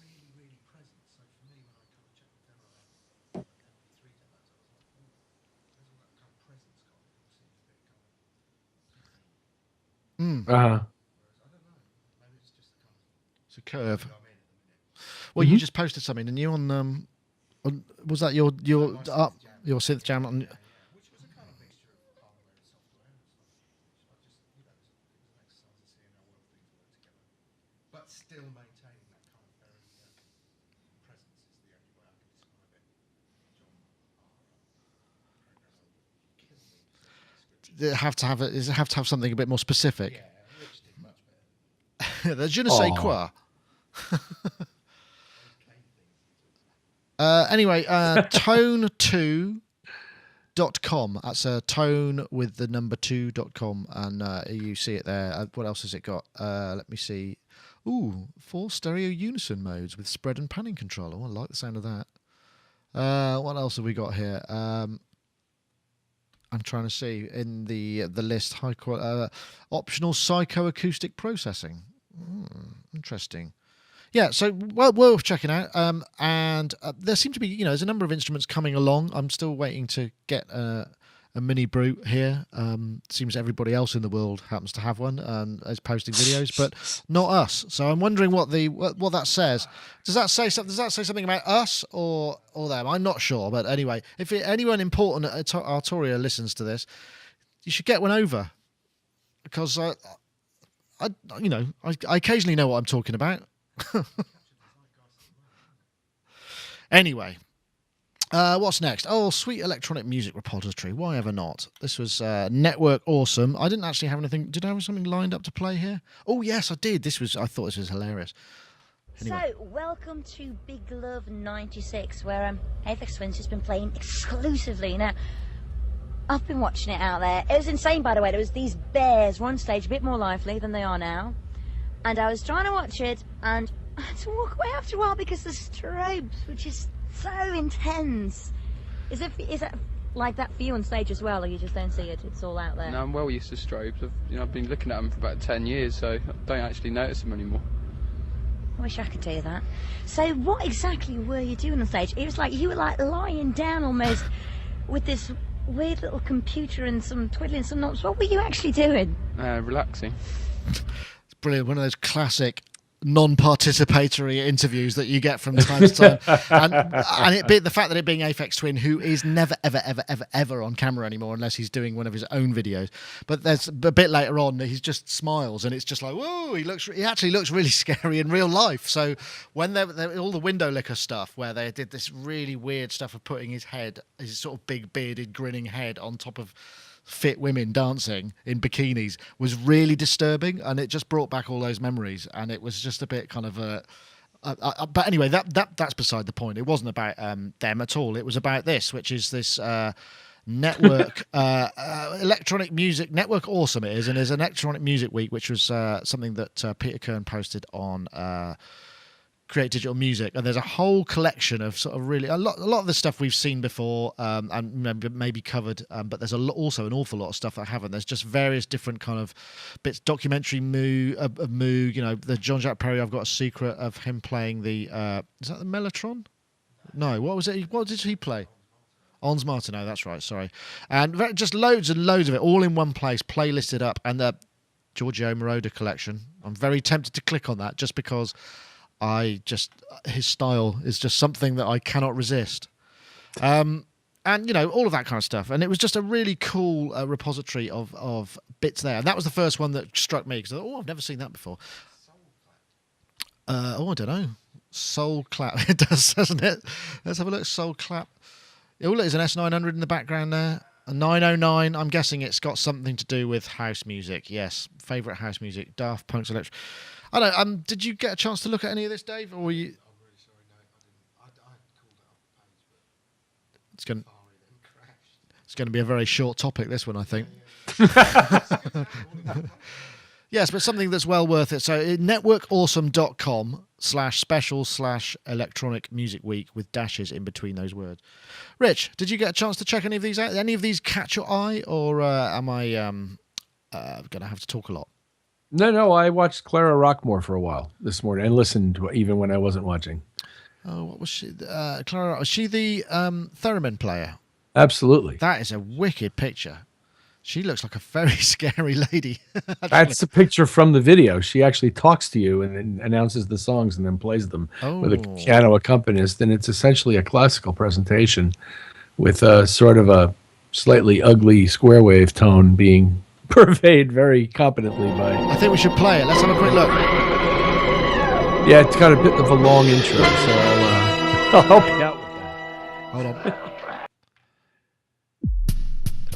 really, really present. So for me, when I kind of check the demo out, MP3 demos, I was like, oh, there's all that kind of presence gone. It all seems a bit kind of. Uh-huh. Whereas I don't know, maybe it's just the kind of It's a curve. I'm in at the minute. Well, you just posted something, and you on was that your synth jam on? Which was a kind of mixture of hardware and software and stuff. I just, it was an exercise to see how well things work together. But still maintaining that kind of very presence is the only way I can describe it. Does it have to have does it have to have something a bit more specific? Yeah, Rich did much better. The je ne sais quoi. Anyway, tone2.com. That's tone with the number 2.com, and you see it there. What else has it got? Let me see. Ooh, 4 stereo unison modes with spread and panning control. Oh, I like the sound of that. What else have we got here? I'm trying to see in the list. Optional psychoacoustic processing. Interesting. Yeah, so worth checking out. And there seem to be, there's a number of instruments coming along. I'm still waiting to get a mini brute here. Seems everybody else in the world happens to have one and is posting videos, but not us. So I'm wondering what that says. Does that say something? Does that say something about us or them? I'm not sure. But anyway, if anyone important at Arturia listens to this, you should get one over, because I occasionally know what I'm talking about. Anyway, what's next? Oh, sweet electronic music repository. Why ever not? This was Network Awesome. I didn't actually have anything. Did I have something lined up to play here? Oh yes, I did. I thought this was hilarious. Anyway. So, welcome to Big Love 96, where Apex Twin's just been playing exclusively. Now, I've been watching it out there. It was insane, by the way. There was these bears on stage, a bit more lively than they are now. And I was trying to watch it, and I had to walk away after a while because the strobes were just so intense. Is that like that for you on stage as well, or you just don't see it? It's all out there. No, I'm well used to strobes. I've been looking at them for about 10 years, so I don't actually notice them anymore. I wish I could do that. So what exactly were you doing on stage? It was like you were like lying down almost with this weird little computer and some twiddling some knobs. What were you actually doing? Relaxing. Brilliant. One of those classic non-participatory interviews that you get from time to time, and it be the fact that it being Aphex Twin, who is never ever on camera anymore unless he's doing one of his own videos. But there's a bit later on he just smiles, and it's just like, whoa, he actually looks really scary in real life. So when they all the window licker stuff where they did this really weird stuff of putting his sort of big bearded grinning head on top of fit women dancing in bikinis was really disturbing, and it just brought back all those memories, and it was just a bit kind of but anyway, that's beside the point. It wasn't about them at all. It was about this, which is this network electronic music network. Awesome it is, and there's an electronic music week, which was something that Peter Kern posted on Create Digital Music, and there's a whole collection of sort of really a lot of the stuff we've seen before and maybe covered, but there's also an awful lot of stuff that I haven't. There's just various different kind of bits, documentary Moog, the Jean-Jacques Perry. I've got a secret of him playing the is that the Mellotron? No, what was it? What did he play? Ons Martineau, that's right, sorry. And just loads and loads of it all in one place, playlisted up, and the Giorgio Moroder collection. I'm very tempted to click on that just because his style is just something that I cannot resist. And, all of that kind of stuff. And it was just a really cool repository of bits there. And that was the first one that struck me because I thought, I've never seen that before. I don't know. Soul Clap. It does, doesn't it? Let's have a look. Soul Clap. Oh, there's an S900 in the background there. A 909. I'm guessing it's got something to do with house music. Yes, favourite house music. Daft Punk's Electric. I don't know. Did you get a chance to look at any of this, Dave? Or were you? I'm really sorry, no, I didn't. I called it up the page, but It's going to be a very short topic, this one, I think. Yes, but something that's well worth it. So networkawesome.com/special/electronic music week with dashes in between those words. Rich, did you get a chance to check any of these out? Any of these catch your eye, or am I going to have to talk a lot? No, I watched Clara Rockmore for a while this morning and listened to even when I wasn't watching. Oh, what was she? Clara, was she the theremin player? Absolutely. That is a wicked picture. She looks like a very scary lady. That's the picture from the video. She actually talks to you and then announces the songs and then plays them with a piano accompanist. And it's essentially a classical presentation with a sort of a slightly ugly square wave tone being purveyed very competently by... I think we should play it. Let's have a quick look. Yeah, it's got a bit of a long intro, so I'll help you out with that. Hold on.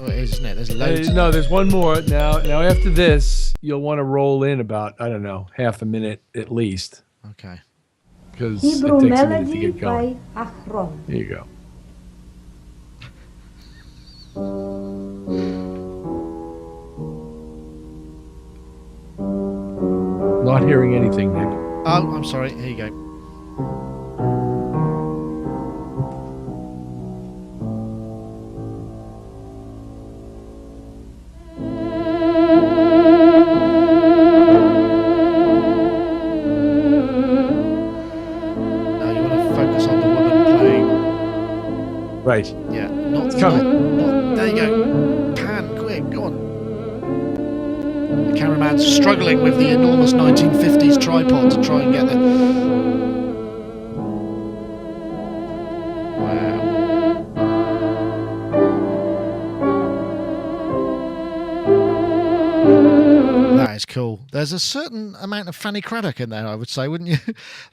Oh, it is, isn't it? There's loads. No, there's one more. Now after this, you'll want to roll in about, I don't know, half a minute at least. Okay. Because it takes a minute to get going. Here you go. Not hearing anything, Nick. Oh, I'm sorry. Here you go. Now you want to focus on the woman playing. Right. Yeah. Not It's coming. there you go. Pan, quick, go on. The cameraman's struggling with the enormous 1950s tripod to try and get the... Wow. That is cool. There's a certain amount of Fanny Craddock in there, I would say, wouldn't you?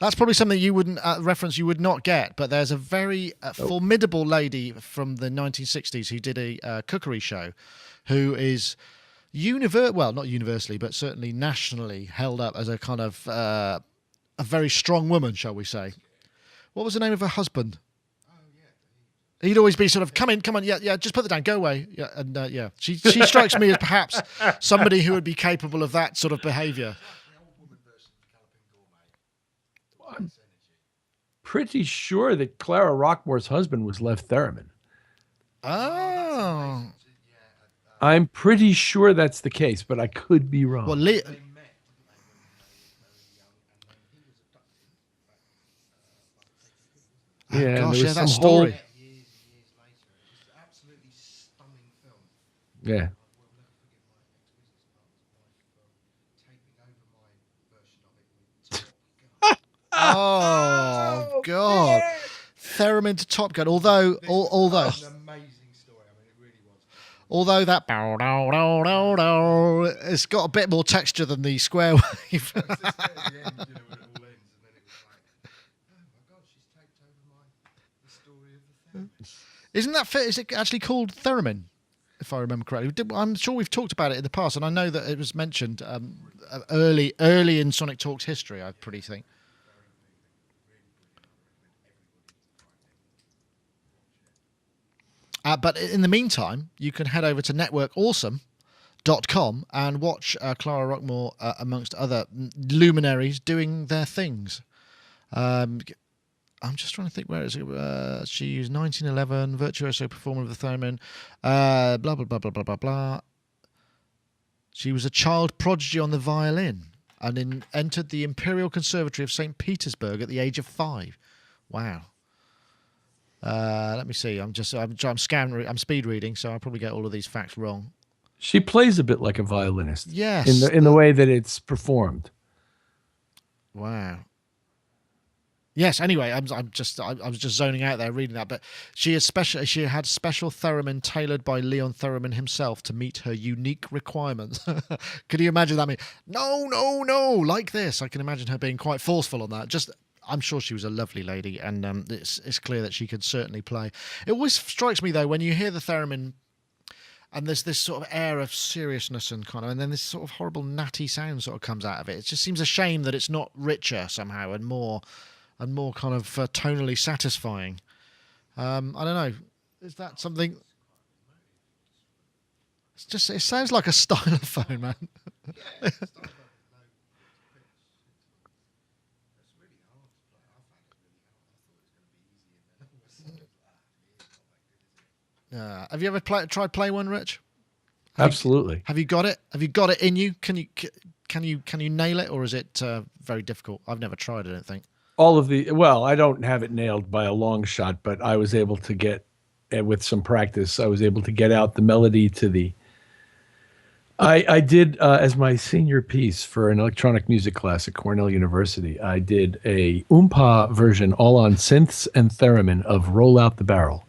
That's probably something you wouldn't reference you would not get, but there's a very formidable lady from the 1960s who did a cookery show who is... not universally, but certainly nationally held up as a kind of a very strong woman, shall we say. What was the name of her husband? He'd always be sort of, come on, yeah, just put it down, go away. Yeah, and yeah, she strikes me as perhaps somebody who would be capable of that sort of behaviour. I'm pretty sure that Clara Rockmore's husband was Lev Theremin. Oh. I'm pretty sure that's the case, but I could be wrong. Well, yeah, gosh, there was that some story. whole... Absolutely stunning film. Yeah. Oh, God. Theremin to Top Gun. Although An amazing story. I mean, it really was. although that it's got a bit more texture than the square wave. It's just at the end, when it all ends, and then it was like, oh my God, she's taped over the story of the thing. Isn't that fit? Is it actually called theremin? If I remember correctly, I'm sure we've talked about it in the past, and I know that it was mentioned early in Sonic Talk's history. I pretty think. But in the meantime, you can head over to networkawesome.com and watch Clara Rockmore, amongst other luminaries, doing their things. I'm just trying to think where is it. She used 1911, virtuoso performer of the theremin, blah, blah, blah, blah, blah, blah, blah. She was a child prodigy on the violin and entered the Imperial Conservatory of St. Petersburg at the age of 5. Wow. Let me see. I'm speed reading, so I'll probably get all of these facts wrong. She plays a bit like a violinist. Yes. In the way that it's performed. Wow. Yes. Anyway, I was just zoning out there reading that, but she had special theremin tailored by Leon Theremin himself to meet her unique requirements. Could you imagine that? No, like this. I can imagine her being quite forceful on that. I'm sure she was a lovely lady, and it's clear that she could certainly play. It always strikes me though when you hear the theremin, and there's this sort of air of seriousness and then this sort of horrible natty sound sort of comes out of it. It just seems a shame that it's not richer somehow and more kind of tonally satisfying. I don't know. Is that something? It sounds like a stylophone, man. Have you ever tried play one, Rich? Absolutely. Have you got it? Have you got it in you? Can you nail it, or is it very difficult? I've never tried it, I don't think. I don't have it nailed by a long shot, but I was able to get, with some practice, I was able to get out the melody to the. I did as my senior piece for an electronic music class at Cornell University. I did a oompa version, all on synths and theremin, of "Roll Out the Barrel."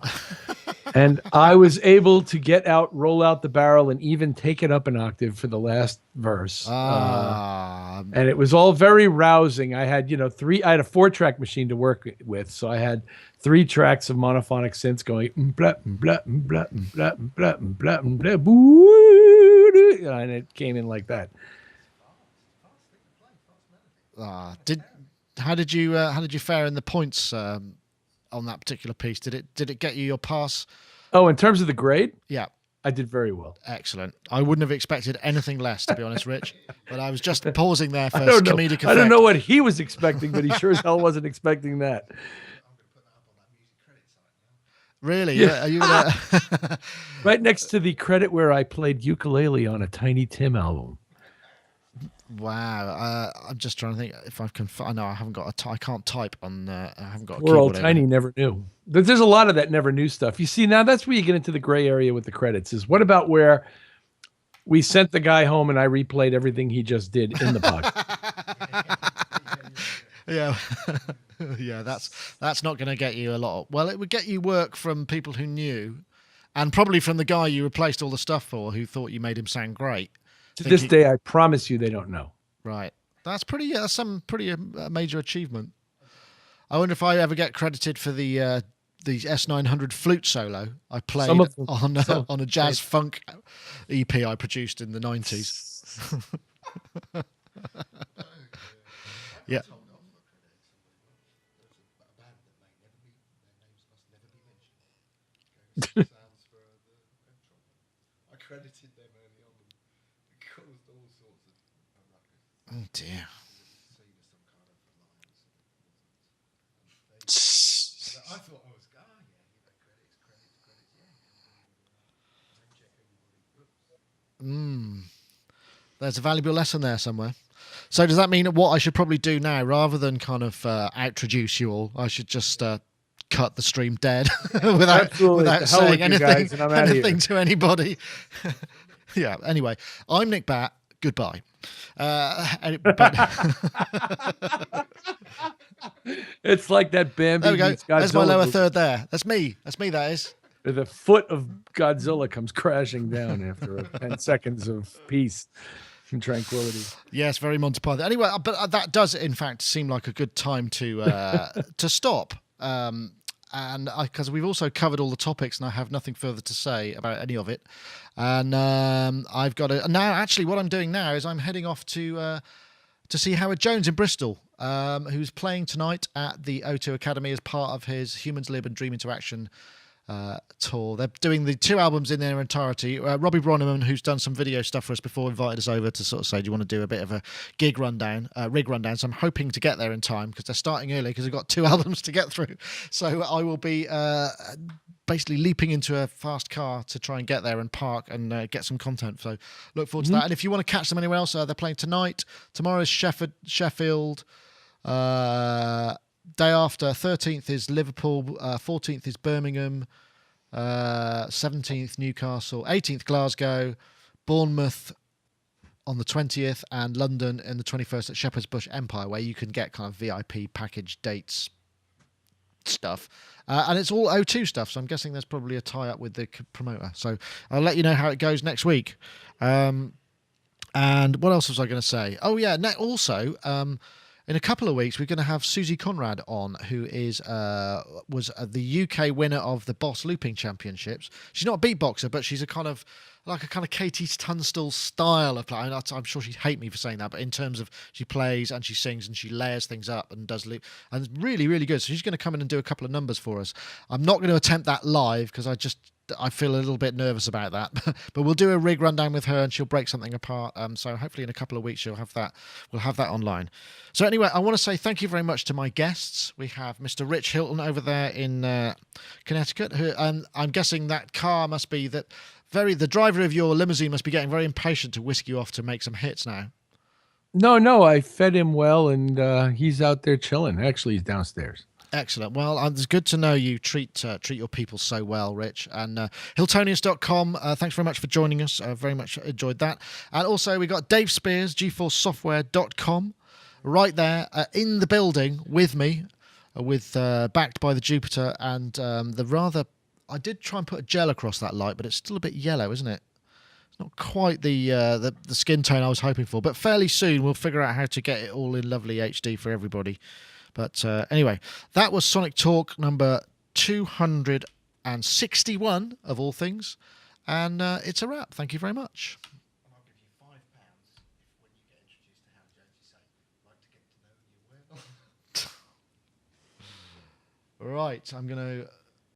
And I was able to get out "Roll Out the Barrel" and even take it up an octave for the last verse. And it was all very rousing. I had, I had a 4-track machine to work with. So I had 3 tracks of monophonic synths going, blah, blah, blah, blah, blah, blah, blah, boo, and it came in like that. How did you fare in the points on that particular piece? Did it get you your pass? Oh, in terms of the grade? Yeah. I did very well. Excellent. I wouldn't have expected anything less, to be honest, Rich. But I was just pausing there for comedic effect. I don't know what he was expecting, but he sure as hell wasn't expecting that. Really? Yeah. Are you gonna... Right next to the credit where I played ukulele on a Tiny Tim album. Wow. I'm just trying to think if I can. I know I haven't got I can't type on. I haven't got. Poor old Tiny never knew. There's a lot of that never knew stuff. You see, now that's where you get into the gray area with the credits. Is what about where we sent the guy home and I replayed everything he just did in the pocket? Yeah. Yeah, that's not going to get you a lot. Well, it would get you work from people who knew, and probably from the guy you replaced all the stuff for, who thought you made him sound great. To this day, I promise you, they don't know. Right. That's pretty. That's some pretty major achievement. I wonder if I ever get credited for the S900 flute solo I played on a jazz funk EP I produced in the 90s. Yeah. I credited them early on and caused all sorts of ruckus. Oh dear. I thought I was credits. There's a valuable lesson there somewhere. So does that mean what I should probably do now, rather than kind of introduce you all, I should just cut the stream dead without saying anything to anybody? Yeah. Anyway, I'm Nick Batt. Goodbye. It's like that Bambi. There we go. There's my lower third there. That's me. That is. The foot of Godzilla comes crashing down after 10 seconds of peace and tranquility. Yes, very Monty Python. Anyway, but that does, in fact, seem like a good time to stop. And because we've also covered all the topics, and I have nothing further to say about any of it. And I've got now. Actually, what I'm doing now is I'm heading off to see Howard Jones in Bristol, who's playing tonight at the O2 Academy as part of his Humans Live and Dream Interaction tour. They're doing the 2 albums in their entirety. Robbie Bronneman, who's done some video stuff for us before, invited us over to sort of say, do you want to do a bit of a rig rundown? So I'm hoping to get there in time, because they're starting early, because they've got 2 albums to get through. So I will be basically leaping into a fast car to try and get there and park and get some content. So look forward to that. And if you want to catch them anywhere else, they're playing tonight. Tomorrow is Sheffield. Day after, 13th is Liverpool, 14th is Birmingham, 17th Newcastle, 18th Glasgow, Bournemouth on the 20th, and London in the 21st at Shepherd's Bush Empire, where you can get kind of VIP package dates stuff. And it's all O2 stuff, so I'm guessing there's probably a tie-up with the promoter. So I'll let you know how it goes next week. And what else was I going to say? Oh, yeah, also... in a couple of weeks, we're going to have Susie Conrad on, who is was the UK winner of the Boss Looping Championships. She's not a beatboxer, but she's a kind of Katie Tunstall style of play. I'm sure she'd hate me for saying that, but in terms of she plays and she sings and she layers things up and does loop, and it's really, really good. So she's going to come in and do a couple of numbers for us. I'm not going to attempt that live because I feel a little bit nervous about that, but we'll do a rig rundown with her and she'll break something apart. So hopefully in a couple of weeks we'll have that online. So anyway, I want to say thank you very much to my guests. We have Mr. Rich Hilton over there in Connecticut, who I'm guessing that car must be the driver of your limousine must be getting very impatient to whisk you off to make some hits now. No, I fed him well, and he's out there chilling. Actually, he's downstairs. Excellent. Well, it's good to know you treat your people so well, Rich. And Hiltonius.com, thanks very much for joining us. I very much enjoyed that. And also, we got Dave Spears, GeForceSoftware.com, right there in the building with me, backed by the Jupiter and I did try and put a gel across that light, but it's still a bit yellow, isn't it? It's not quite the skin tone I was hoping for, but fairly soon we'll figure out how to get it all in lovely HD for everybody. But anyway, that was Sonic Talk number 261 of all things, and it's a wrap. Thank you very much. And I'll give you £5 if when you get introduced to Howard Jones, you say, "I'd like to get to know you well." Right, I'm going to